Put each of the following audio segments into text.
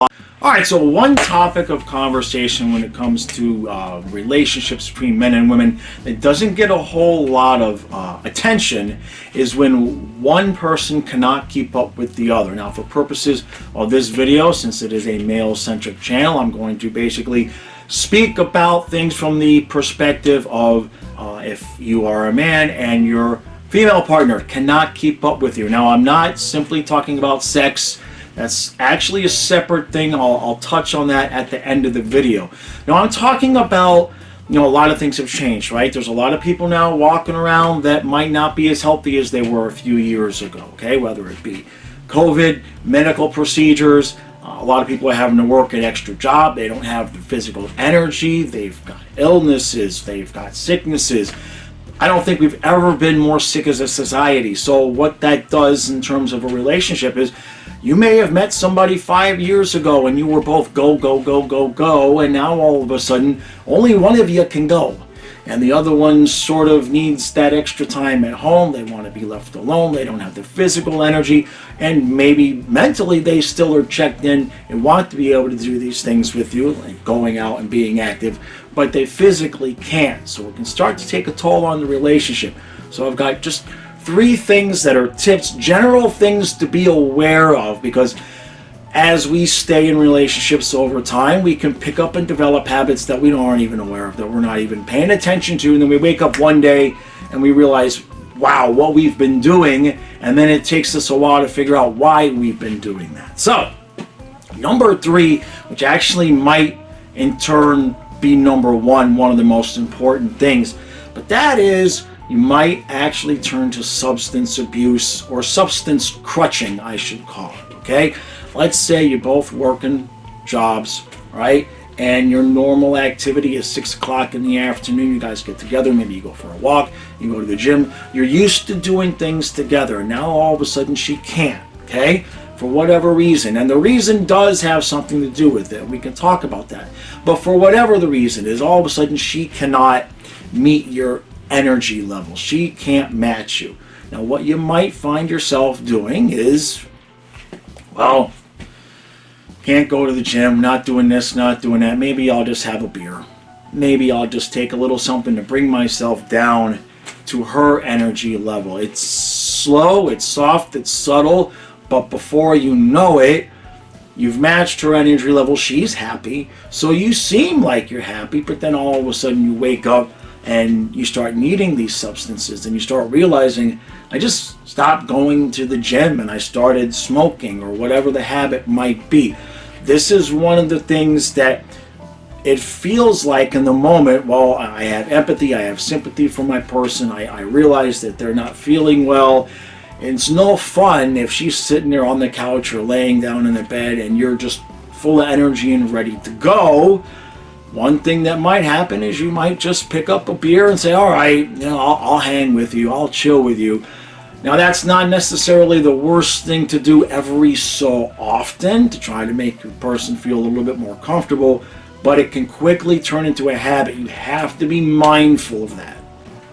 All right, so one topic of conversation when it comes to relationships between men and women that doesn't get a whole lot of attention is when one person cannot keep up with the other. Now, for purposes of this video, since it is a male-centric channel, I'm going to basically speak about things from the perspective of if you are a man and your female partner cannot keep up with you. Now, I'm not simply talking about sex. That's actually a separate thing. I'll touch on that at the end of the video. Now, I'm talking about, a lot of things have changed, right? There's a lot of people now walking around that might not be as healthy as they were a few years ago, okay? Whether it be COVID, medical procedures, a lot of people are having to work an extra job. They don't have the physical energy. They've got illnesses. They've got sicknesses. I don't think we've ever been more sick as a society. So what that does in terms of a relationship is you may have met somebody 5 years ago and you were both go, go, go, go, go, and now all of a sudden only one of you can go. And the other one sort of needs that extra time at home. They want to be left alone. They don't have the physical energy. And maybe mentally they still are checked in and want to be able to do these things with you, like going out and being active, but they physically can't. So it can start to take a toll on the relationship. So I've got just 3 things that are tips, general things to be aware of, because as we stay in relationships over time, we can pick up and develop habits that we aren't even aware of, that we're not even paying attention to, and then we wake up one day and we realize, wow, what we've been doing, and then it takes us a while to figure out why we've been doing that. So, number 3, which actually might in turn be number 1, one of the most important things, but that is you might actually turn to substance abuse, or substance crutching, I should call it, okay? Let's say you're both working jobs, right? And your normal activity is 6 o'clock in the afternoon. You guys get together, maybe you go for a walk, you go to the gym. You're used to doing things together. Now all of a sudden she can't, okay? For whatever reason. And the reason does have something to do with it. We can talk about that. But for whatever the reason is, all of a sudden she cannot meet your energy level. She can't match you. Now what you might find yourself doing is, well, can't go to the gym, not doing this, not doing that. Maybe I'll just have a beer. Maybe I'll just take a little something to bring myself down to her energy level. It's slow, it's soft, it's subtle, but before you know it, you've matched her energy level. She's happy, so you seem like you're happy, but then all of a sudden you wake up and you start needing these substances, and you start realizing, I just stopped going to the gym and I started smoking, or whatever the habit might be. This is one of the things that it feels like in the moment, well, I have empathy, I have sympathy for my person, I realize that they're not feeling well. It's no fun if she's sitting there on the couch or laying down in the bed and you're just full of energy and ready to go. One thing that might happen is you might just pick up a beer and say, all right, I'll hang with you, I'll chill with you. Now that's not necessarily the worst thing to do every so often, to try to make your person feel a little bit more comfortable, but it can quickly turn into a habit. You have to be mindful of that.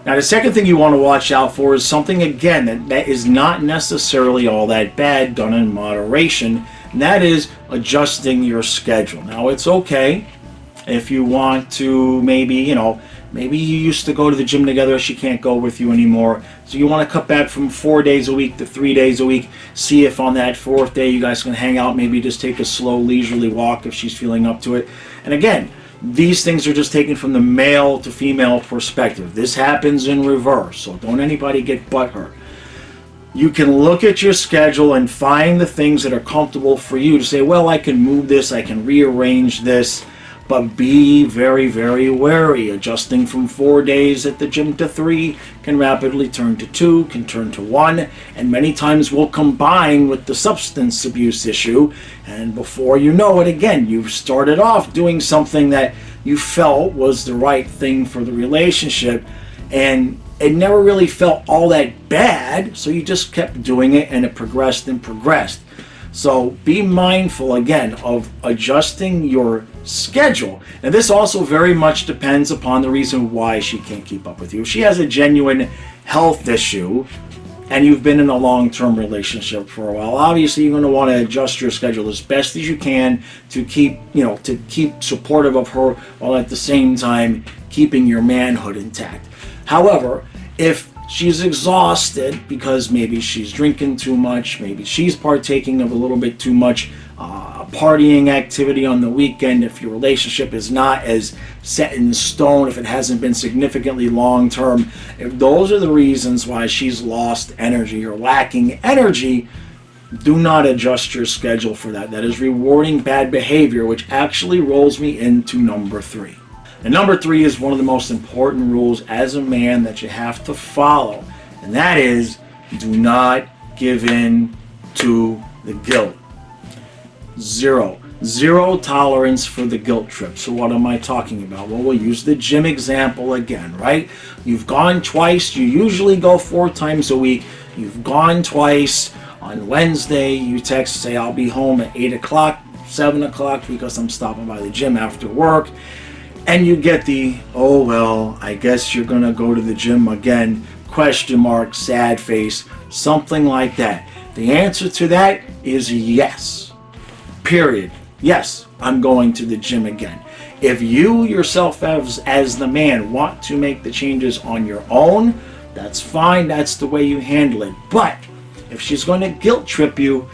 Now the second thing you want to watch out for is something, again, that is not necessarily all that bad, done in moderation, and that is adjusting your schedule. Now it's okay if you want to, maybe, maybe you used to go to the gym together, she can't go with you anymore. So you want to cut back from 4 days a week to 3 days a week. See if on that 4th day you guys can hang out, maybe just take a slow, leisurely walk if she's feeling up to it. And again, these things are just taken from the male to female perspective. This happens in reverse, so don't anybody get butthurt. You can look at your schedule and find the things that are comfortable for you to say, well, I can move this, I can rearrange this. But be very, very wary. Adjusting from 4 days at the gym to 3 can rapidly turn to 2, can turn to 1, and many times will combine with the substance abuse issue. And before you know it, again, you've started off doing something that you felt was the right thing for the relationship, and it never really felt all that bad, so you just kept doing it, and it progressed and progressed. So be mindful, again, of adjusting your schedule. And this also very much depends upon the reason why she can't keep up with you. If she has a genuine health issue, and you've been in a long-term relationship for a while, obviously you're going to want to adjust your schedule as best as you can to keep, to keep supportive of her while at the same time keeping your manhood intact. However, if she's exhausted because maybe she's drinking too much, maybe she's partaking of a little bit too much partying activity on the weekend, if your relationship is not as set in stone, if it hasn't been significantly long term, if those are the reasons why she's lost energy or lacking energy, do not adjust your schedule for that. That is rewarding bad behavior, which actually rolls me into number 3. And number 3 is one of the most important rules as a man that you have to follow, and that is, do not give in to the guilt. Zero tolerance for the guilt trip. So what am I talking about? Well, we'll use the gym example again, right? You've gone twice. You usually go 4 times a week. You've gone twice. On Wednesday, you text, say, I'll be home at 8 o'clock, 7 o'clock, because I'm stopping by the gym after work. And you get the, oh, well, I guess you're going to go to the gym again, question mark, sad face, something like that. The answer to that is yes. Period. Yes, I'm going to the gym again. If you yourself as the man want to make the changes on your own, that's fine. That's the way you handle it. But if she's going to guilt trip you,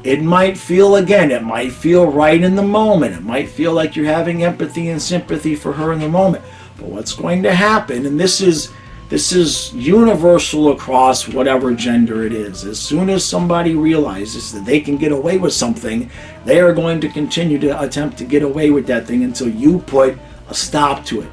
it might feel right in the moment. It might feel like you're having empathy and sympathy for her in the moment. But what's going to happen, and this is universal across whatever gender it is, as soon as somebody realizes that they can get away with something, they are going to continue to attempt to get away with that thing until you put a stop to it.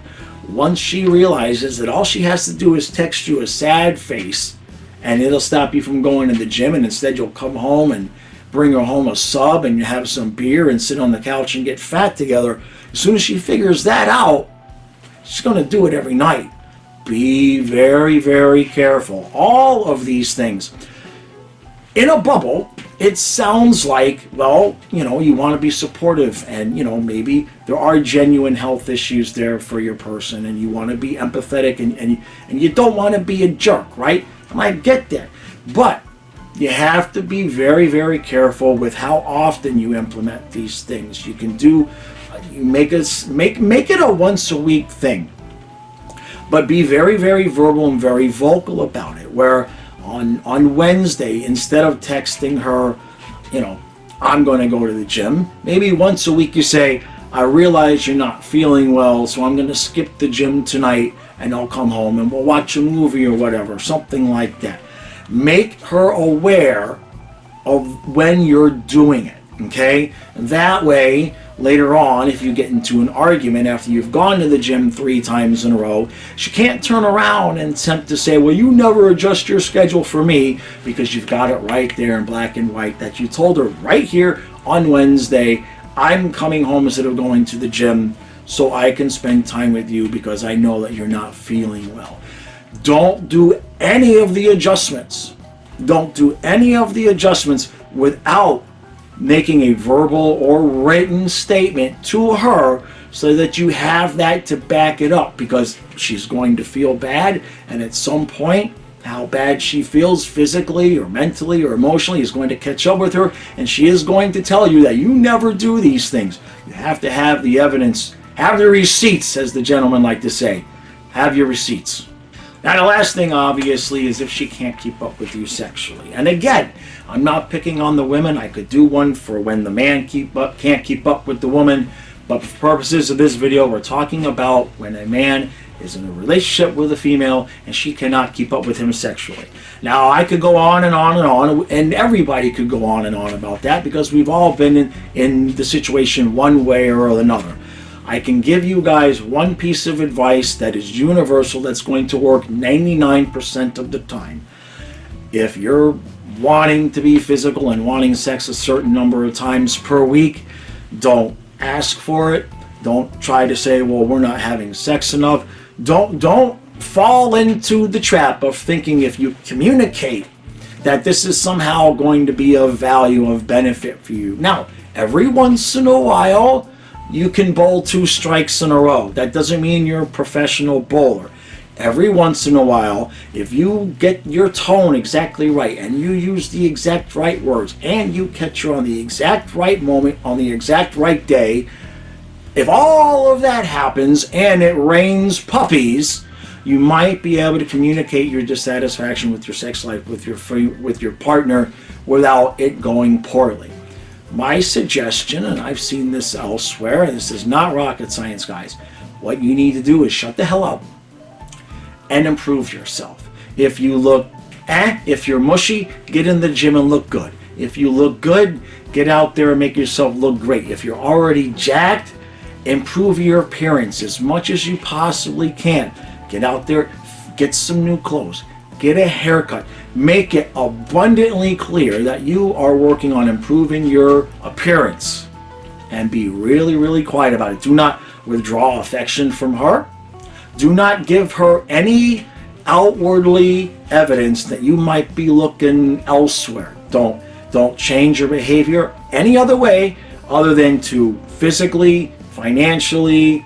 Once she realizes that all she has to do is text you a sad face and it'll stop you from going to the gym, and instead you'll come home and bring her home a sub and you have some beer and sit on the couch and get fat together, as soon as she figures that out, she's going to do it every night. Be very, very careful. All of these things. In a bubble, it sounds like, well, you want to be supportive, and, maybe there are genuine health issues there for your person, and you want to be empathetic, and you don't want to be a jerk, right? And I get that. But you have to be very, very careful with how often you implement these things. You can make it a once a week thing. But be very, very verbal and very vocal about it, where on Wednesday, instead of texting her, I'm going to go to the gym, maybe once a week you say, I realize you're not feeling well, so I'm going to skip the gym tonight and I'll come home and we'll watch a movie or whatever, something like that. Make her aware of when you're doing it, okay? That way, later on, if you get into an argument after you've gone to the gym 3 times in a row, she can't turn around and attempt to say, well, you never adjust your schedule for me, because you've got it right there in black and white that you told her right here on Wednesday, I'm coming home instead of going to the gym so I can spend time with you because I know that you're not feeling well. Don't do any of the adjustments. Don't do any of the adjustments without making a verbal or written statement to her so that you have that to back it up, because she's going to feel bad, and at some point how bad she feels physically or mentally or emotionally is going to catch up with her, and she is going to tell you that you never do these things. You have to have the evidence, have the receipts, as the gentlemen like to say. Have your receipts. Now, the last thing, obviously, is if she can't keep up with you sexually. And again, I'm not picking on the women. I could do one for when the man can't keep up with the woman. But for purposes of this video, we're talking about when a man is in a relationship with a female and she cannot keep up with him sexually. Now, I could go on and on and on, and everybody could go on and on about that, because we've all been in the situation one way or another. I can give you guys one piece of advice that is universal, that's going to work 99% of the time. If you're wanting to be physical and wanting sex a certain number of times per week, don't ask for it. Don't try to say, well, we're not having sex enough. Don't fall into the trap of thinking if you communicate that this is somehow going to be of value, of benefit for you. Now, every once in a while, you can bowl 2 strikes in a row. That doesn't mean you're a professional bowler. every once in a while, if you get your tone exactly right and you use the exact right words and you catch her on the exact right moment, on the exact right day, if all of that happens and it rains puppies, you might be able to communicate your dissatisfaction with your sex life, with your partner, without it going poorly. My suggestion, and I've seen this elsewhere, and this is not rocket science, guys, what you need to do is shut the hell up and improve yourself. If you look if you're mushy, get in the gym and look good. If you look good, get out there and make yourself look great. If you're already jacked, improve your appearance as much as you possibly can. Get out there, get some new clothes, get a haircut. Make it abundantly clear that you are working on improving your appearance, and be really, really quiet about it. Do not withdraw affection from her. Do not give her any outwardly evidence that you might be looking elsewhere. Don't change your behavior any other way other than to physically, financially,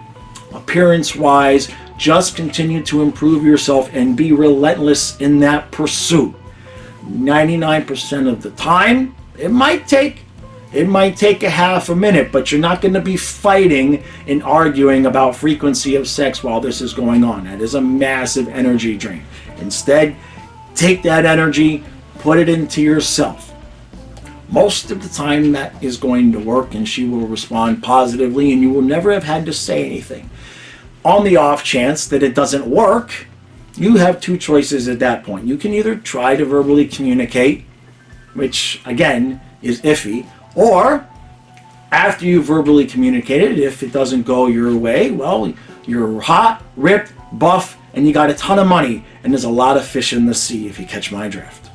appearance-wise. Just continue to improve yourself and be relentless in that pursuit. 99% of the time, it might take a half a minute, but you're not going to be fighting and arguing about frequency of sex while this is going on. That is a massive energy drain. Instead, take that energy, put it into yourself. Most of the time that is going to work, and she will respond positively, and you will never have had to say anything. On the off chance that it doesn't work, you have two choices at that point. You can either try to verbally communicate, which again is iffy, or after you verbally communicated, if it doesn't go your way, well, you're hot, ripped, buff, and you got a ton of money, and there's a lot of fish in the sea, if you catch my drift.